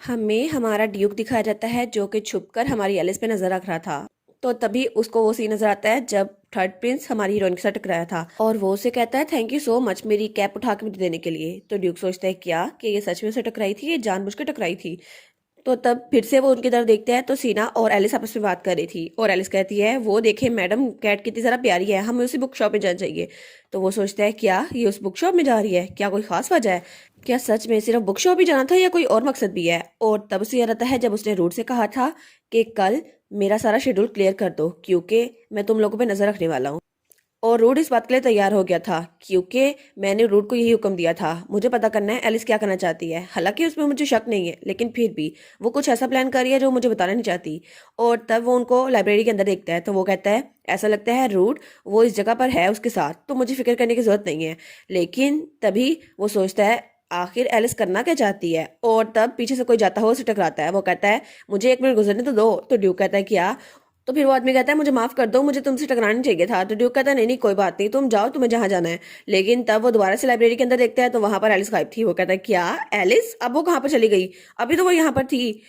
हमें हमारा ड्यूक दिखाया जाता है जो कि छुपकर हमारी एलिस पे नजर रख रहा था। तो तभी उसको वो सीन नजर आता है जब थर्ड प्रिंस हमारी हीरोइन के साथ टकराया था और वो उसे कहता है थैंक यू सो मच मेरी कैप उठा के मुझे देने के लिए। तो ड्यूक सोचता है क्या कि ये सच में उसे टकराई थी, ये जानबूझ के टकराई थी। तो तब फिर से वो उनकी तरफ देखते हैं तो सीना और एलिस आपस में बात कर रही थी और एलिस कहती है वो देखे मैडम कैट कितनी ज़रा प्यारी है, हमें उसी बुक शॉप में जाना चाहिए। तो वो सोचता है क्या ये उस बुक शॉप में जा रही है, क्या कोई खास वजह है, क्या सच में सिर्फ बुक शॉप ही जाना था या कोई और मकसद भी है। और तब उसे याद आता है जब उसने रूट से कहा था कि कल मेरा सारा शेड्यूल क्लियर कर दो क्योंकि मैं तुम लोगों पर नजर रखने वाला हूँ। और रूड इस बात के लिए तैयार हो गया था क्योंकि मैंने रूड को यही हुक्म दिया था, मुझे पता करना है एलिस क्या करना चाहती है। हालांकि उसमें मुझे शक नहीं है लेकिन फिर भी वो कुछ ऐसा प्लान कर रही है जो मुझे बताना नहीं चाहती। और तब वो उनको लाइब्रेरी के अंदर देखता है तो वो कहता है ऐसा लगता है रूड वो इस जगह पर है उसके साथ, तो मुझे फिक्र करने की जरूरत नहीं है। लेकिन तभी वो सोचता है आखिर एलिस करना क्या चाहती है। और तब पीछे से कोई जाता हुआ उसे टकराता है, वो कहता है मुझे 1 मिनट गुजरने तो दो। तो ड्यूक कहता है क्या। तो फिर वो आदमी कहता है मुझे माफ कर दो, मुझे तुमसे टकराना चाहिए था। तो ड्यूक कहता है नहीं नहीं कोई बात नहीं, तुम जाओ तुम्हें जहां जाना है। लेकिन तब वो दोबारा से लाइब्रेरी के अंदर देखता है तो वहां पर एलिस गायब थी। वो कहता है क्या एलिस, अब वो कहाँ पर चली गई, अभी तो वो यहाँ पर थी।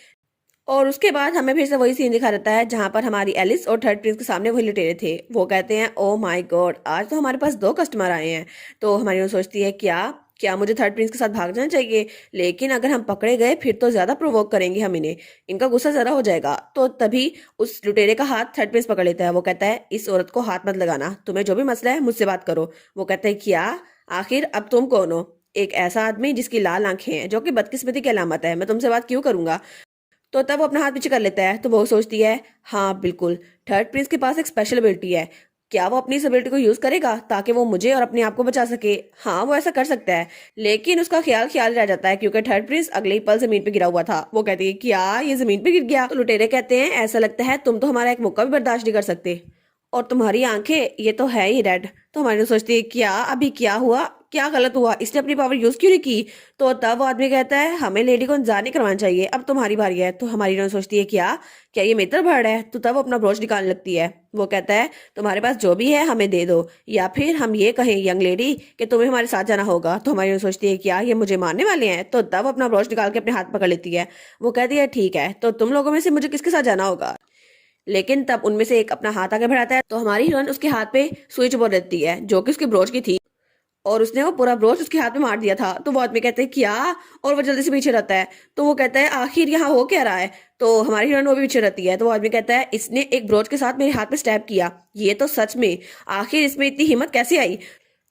और उसके बाद हमें फिर से वही सीन दिखा देता है जहां पर हमारी एलिस और थर्ड प्रिंस के सामने वही लुटेरे थे। वो कहते हैं ओ माय गॉड आज तो हमारे पास 2 कस्टमर आए हैं। तो हमारी वो सोचती है क्या क्या मुझे थर्ड प्रिंस के साथ भाग जाना चाहिए, लेकिन अगर हम पकड़े गए फिर तो ज्यादा प्रोवोक करेंगे हम इन्हें, इनका गुस्सा ज्यादा हो जाएगा। तो तभी उस लुटेरे का हाथ थर्ड प्रिंस पकड़ लेता है। वो कहता है इस औरत को हाथ मत लगाना, तुम्हें जो भी मसला है मुझसे बात करो। वो कहता है क्या आखिर अब तुम कौन हो, एक ऐसा आदमी जिसकी लाल आंखें हैं जो कि बदकिस्मती की अलामत है, मैं तुमसे बात क्यों करूंगा। तो तब वो अपना हाथ पीछे कर लेता है तो वो सोचती है हाँ बिल्कुल थर्ड प्रिंस के पास एक स्पेशल एबिलिटी है, क्या वो अपनी इस एबिलिटी को यूज करेगा ताकि वो मुझे और अपने आप को बचा सके। हाँ वो ऐसा कर सकता है, लेकिन उसका ख्याल ख्याल रह जाता है क्योंकि थर्ड प्रिंस अगले ही पल जमीन पे गिरा हुआ था। वो कहती है क्या ये जमीन पे गिर गया। तो लुटेरे कहते हैं ऐसा लगता है तुम तो हमारा एक मौका भी बर्दाश्त नहीं कर सकते, और तुम्हारी आंखें ये तो है ही रेड। तो हमारी सोचती है क्या अभी क्या हुआ, क्या गलत हुआ, इसने अपनी पावर यूज क्यों नहीं की। तो तब वो आदमी कहता है हमें लेडी को इंतजार नहीं करवाना चाहिए, अब तुम्हारी बारी है। तो हमारी हीरोइन सोचती है क्या क्या ये मेरी तरफ बढ़ रहा है। तो तब वो अपना ब्रोच निकालने लगती है। वो कहता है तुम्हारे पास जो भी है हमें दे दो, या फिर हम ये कहें यंग लेडी कि तुम्हें हमारे साथ जाना होगा। तो हमारी हीरोइन सोचती है क्या ये मुझे मारने वाले हैं। तो तब वो अपना ब्रोच निकाल के अपने हाथ पकड़ लेती है। वो कहती है ठीक है तो तुम लोगों में से मुझे किसके साथ जाना होगा। लेकिन तब उनमें से एक अपना हाथ आगे बढ़ाता है तो हमारी हीरोइन उसके हाथ पे स्विच बोर्ड देती है जो कि उसकी ब्रोच की थी, और उसने वो पूरा ब्रोच उसके हाथ में मार दिया था। तो वो आदमी कहते हैं क्या, और वो जल्दी से पीछे रहता है। तो वो कहता है आखिर यहाँ हो क्या रहा है। तो हमारी हीरोइन वो भी पीछे रहती है। तो वो आदमी कहता है इसने एक ब्रोच के साथ मेरे हाथ में स्टैब किया, ये तो सच में आखिर इसमें इतनी हिम्मत कैसे आई।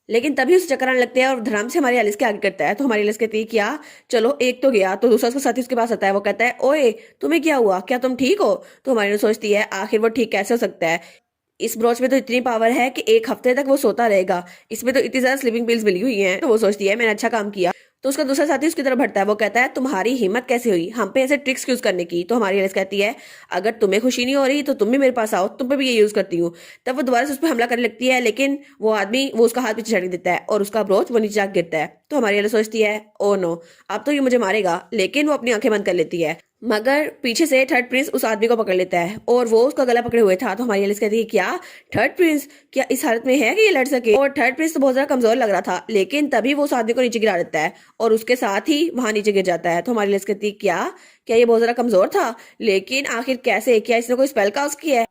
लेकिन तभी उसे चक्कर आने लगते हैं और धर्म से हमारी एलिस के आगे करता है। तो हमारी एलिस कहती है क्या चलो एक तो गया। तो दूसरा उसका साथी उसके पास आता है। वो कहता है ओए तुम्हें क्या हुआ, क्या तुम ठीक हो। तो हमारी एलिस सोचती है आखिर वो ठीक कैसे हो सकता है, इस ब्रोच में तो इतनी पावर है कि 1 हफ्ते तक वो सोता रहेगा, इसमें तो इतनी ज्यादा स्लीपिंग पिल्स मिली हुई हैं। तो वो सोचती है मैंने अच्छा काम किया। तो उसका दूसरा साथी उसकी तरफ बढ़ता है। वो कहता है तुम्हारी हिम्मत कैसे हुई हम पे ऐसे ट्रिक्स यूज करने की। तो हमारी एलिस कहती है अगर तुम्हें खुशी नहीं हो रही तो तुम भी मेरे पास आओ, तुम पे भी ये यूज करती हूँ। तब वो दोबारा से उस पर हमला करने लगती है, लेकिन वो आदमी वो उसका हाथ पीछे झटक देता है और उसका ब्रोच वो नीचे जाकर गिरता है। तो हमारी एलिस सोचती है ओ नो अब तो ये मुझे मारेगा, लेकिन वो अपनी आंखें बंद कर लेती है। मगर पीछे से थर्ड प्रिंस उस आदमी को पकड़ लेता है और वो उसका गला पकड़े हुए था। तो हमारी एलिस कहती है क्या थर्ड प्रिंस क्या इस हालत में है कि ये लड़ सके। और थर्ड प्रिंस तो बहुत ज्यादा कमजोर लग रहा था, लेकिन तभी वो उस आदमी को नीचे गिरा देता है और उसके साथ ही वहां नीचे गिर जाता है। तो हमारी एलिस कहती है क्या क्या ये बहुत ज्यादा कमजोर था, लेकिन आखिर कैसे, क्या इसने कोई स्पेल कास्ट किया है,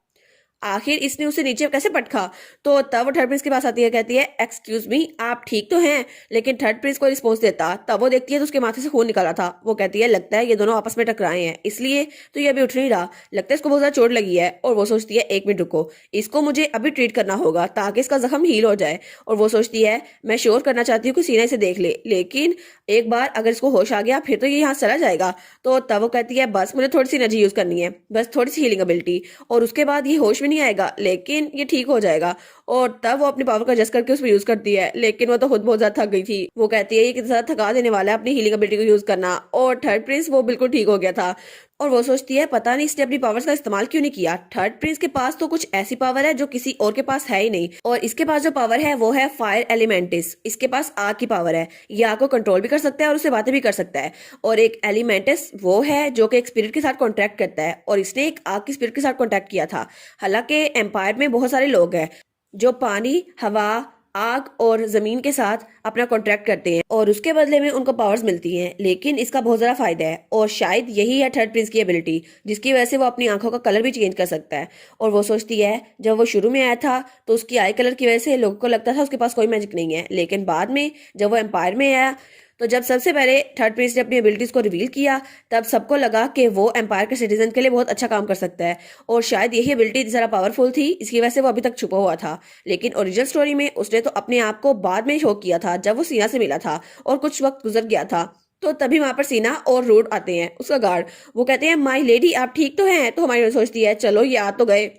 आखिर इसने उसे नीचे कैसे पटका। तो तब वो थर्ड प्रिंस के पास आती है, कहती है एक्सक्यूज मी आप ठीक तो हैं। लेकिन थर्ड प्रिंस को रिस्पॉन्स देता तब वो देखती है तो उसके माथे से खून निकला था। वो कहती है लगता है ये दोनों आपस में टकराए हैं इसलिए तो ये अभी उठ नहीं रहा, लगता है इसको बहुत ज्यादा चोट लगी है। और वो सोचती है 1 मिनट रुको, इसको मुझे अभी ट्रीट करना होगा ताकि इसका जख्म हील हो जाए। और वो सोचती है मैं श्योर करना चाहती हूँ कि सीना इसे देख ले, लेकिन एक बार अगर इसको होश आ गया फिर तो ये यहाँ से चला जाएगा। तो तब वो कहती है बस मुझे थोड़ी सी एनर्जी यूज करनी है, बस थोड़ी सी हीलिंग एबिलिटी, और उसके बाद ये होश में नहीं आएगा लेकिन ये ठीक हो जाएगा। और तब वो अपनी पावर का एडजस्ट करके उसमें यूज करती है, लेकिन वो तो खुद बहुत ज्यादा थक गई थी। वो कहती है ये कितना ज्यादा थका देने वाला है अपनी हीलिंग एबिलिटी को यूज करना। और थर्ड प्रिंस वो बिल्कुल ठीक हो गया था और वो सोचती है पता नहीं इसने अपनी पावर्स का इस्तेमाल क्यों नहीं किया। थर्ड प्रिंस के पास तो कुछ ऐसी पावर है जो किसी और के पास है ही नहीं, और इसके पास जो पावर है वो है फायर एलिमेंटिस, इसके पास आग की पावर है, ये आग को कंट्रोल भी कर सकता है और उससे बातें भी कर सकता है। और एक एलिमेंटिस वो है जो कि एक स्पिरिट के साथ कॉन्ट्रैक्ट करता है, और इसने एक आग की स्पिरिट के साथ कॉन्ट्रैक्ट किया था। हालांकि एम्पायर में बहुत सारे लोग हैं जो पानी, हवा, आग और जमीन के साथ अपना कॉन्ट्रैक्ट करते हैं और उसके बदले में उनको पावर्स मिलती हैं। लेकिन इसका बहुत ज्यादा फायदा है और शायद यही है थर्ड प्रिंस की एबिलिटी, जिसकी वजह से वो अपनी आंखों का कलर भी चेंज कर सकता है। और वो सोचती है, जब वो शुरू में आया था तो उसकी आई कलर की वजह से लोगों को लगता था उसके पास कोई मैजिक नहीं है, लेकिन बाद में जब वो एम्पायर में आया तो जब सबसे पहले थर्ड प्रिंस ने अपनी एबिलिटीज को रिवील किया, तब सबको लगा कि वो एम्पायर के सिटीजन के लिए बहुत अच्छा काम कर सकता है। और शायद यही एबिलिटी जरा पावरफुल थी, इसकी वजह से वो अभी तक छुपा हुआ था। लेकिन ओरिजिनल स्टोरी में उसने तो अपने आप को बाद में शो किया था, जब वो सीना से मिला था और कुछ वक्त गुजर गया था। तो तभी वहां पर सीना और रूड आते हैं, उसका गार्ड। वो कहते हैं, माई लेडी आप ठीक तो हैं? तो हमारी सोचती है, चलो ये आ तो गए।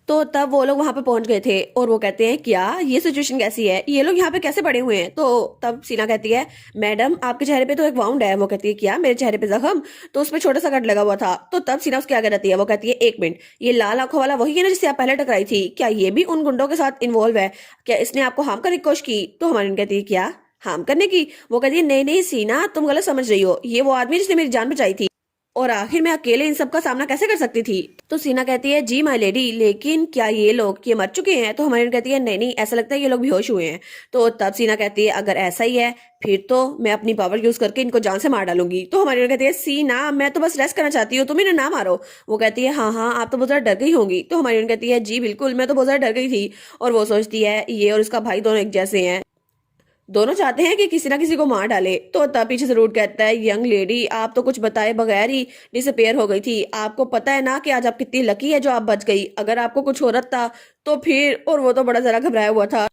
तो तब वो लोग वहां पे पहुंच गए थे और वो कहते हैं, क्या ये सिचुएशन कैसी है, ये लोग यहाँ पे कैसे पड़े हुए हैं? तो तब सीना कहती है, मैडम आपके चेहरे पे तो एक वाउंड है। वो कहती है, क्या मेरे चेहरे पे जख्म? तो उसमें छोटा सा कट लगा हुआ था। तो तब सीना उसके आगे रहती है, वो कहती है, एक मिनट, ये लाल आंखों वाला वही है ना जिससे आप पहले टकराई थी? क्या ये भी उन गुंडों के साथ इन्वॉल्व है? क्या इसने आपको हार्म करने की कोशिश की? तो हमारी कहती है, क्या हार्म करने की? वो कहती है, नहीं नहीं सीना, तुम गलत समझ रही हो, ये वो आदमी जिसने मेरी जान बचाई थी और आखिर में अकेले इन सब का सामना कैसे कर सकती थी? तो सीना कहती है, जी माय लेडी, लेकिन क्या ये मर चुके हैं? तो हमारी कहती है, नहीं नहीं, ऐसा लगता है ये लोग बेहोश हुए हैं। तो तब सीना कहती है, अगर ऐसा ही है फिर तो मैं अपनी पावर यूज करके इनको जान से मार डालूंगी। तो हमारी कहती है, सीना मैं तो बस रेस्ट करना चाहती हूँ, तुम इन्हें ना मारो। वो कहती है, हाँ हाँ आप तो बहुत ज्यादा डर गई होंगी। तो हमारी कहती है, जी बिल्कुल, मैं तो बहुत ज्यादा डर गई थी। और वो सोचती है, ये और उसका भाई दोनों एक जैसे हैं, दोनों चाहते हैं कि किसी ना किसी को मार डाले। तो तब पीछे से रूट कहता है, यंग लेडी आप तो कुछ बताए बगैर ही डिसअपेयर हो गई थी, आपको पता है ना कि आज आप कितनी लकी है जो आप बच गई, अगर आपको कुछ हो रहा था तो फिर। और वो तो बड़ा जरा घबराया हुआ था।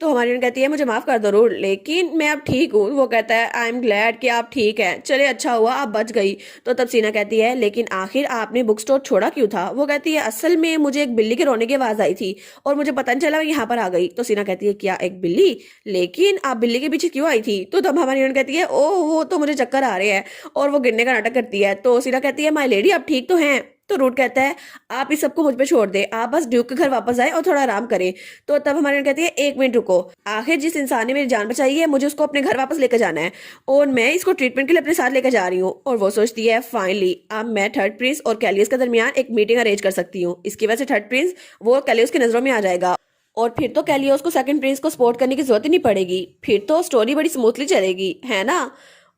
तो हमारी बहन कहती है, मुझे माफ कर दो रूट, लेकिन मैं अब ठीक हूँ। वो कहता है, आई एम ग्लैड कि आप ठीक हैं, चले अच्छा हुआ आप बच गई। तो तब सीना कहती है, लेकिन आखिर आपने बुक स्टोर छोड़ा क्यों था? वो कहती है, असल में मुझे एक बिल्ली के रोने की आवाज आई थी और मुझे पता नहीं चला मैं यहाँ पर आ गई। तो सीना कहती है, क्या एक बिल्ली? लेकिन आप बिल्ली के पीछे क्यों आई थी? तो तब हमारी बहन कहती है, ओह वो तो मुझे चक्कर आ रहे हैं, और वो गिरने का नाटक करती है। तो सीना कहती है, माय लेडी आप ठीक तो हैं? तो रूट कहता है, आप इस सबको मुझ पे छोड़ दे, आप बस ड्यूक के घर वापस आए और थोड़ा आराम करें। तो तब हमारी कहती है, एक मिनट रुको, आखिर जिस इंसान ने मेरी जान बचाई है मुझे उसको अपने घर वापस लेकर जाना है और मैं इसको ट्रीटमेंट के लिए अपने साथ लेकर जा रही हूँ। और वो सोचती है, फाइनली अब मैं थर्ड प्रिंस और कैलियस के दरमियान एक मीटिंग अरेंज कर सकती हूँ। इसकी वजह से थर्ड प्रिंस वो कैलियस की नजरों में आ जाएगा और फिर तो कैलियस को सेकंड प्रिंस को सपोर्ट करने की जरूरत ही नहीं पड़ेगी, फिर तो स्टोरी बड़ी स्मूथली चलेगी, है ना?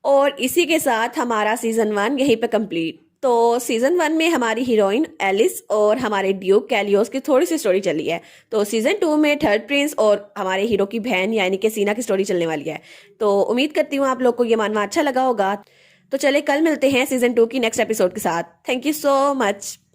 और इसी के साथ हमारा सीजन 1 यहीं पे कंप्लीट। तो सीजन 1 में हमारी हीरोइन एलिस और हमारे ड्यूक कैलियोस की थोड़ी सी स्टोरी चली है। तो सीजन 2 में थर्ड प्रिंस और हमारे हीरो की बहन यानी कि सीना की स्टोरी चलने वाली है। तो उम्मीद करती हूँ आप लोग को ये मानवा अच्छा लगा होगा। तो चले कल मिलते हैं सीजन 2 की नेक्स्ट एपिसोड के साथ। Thank you so much.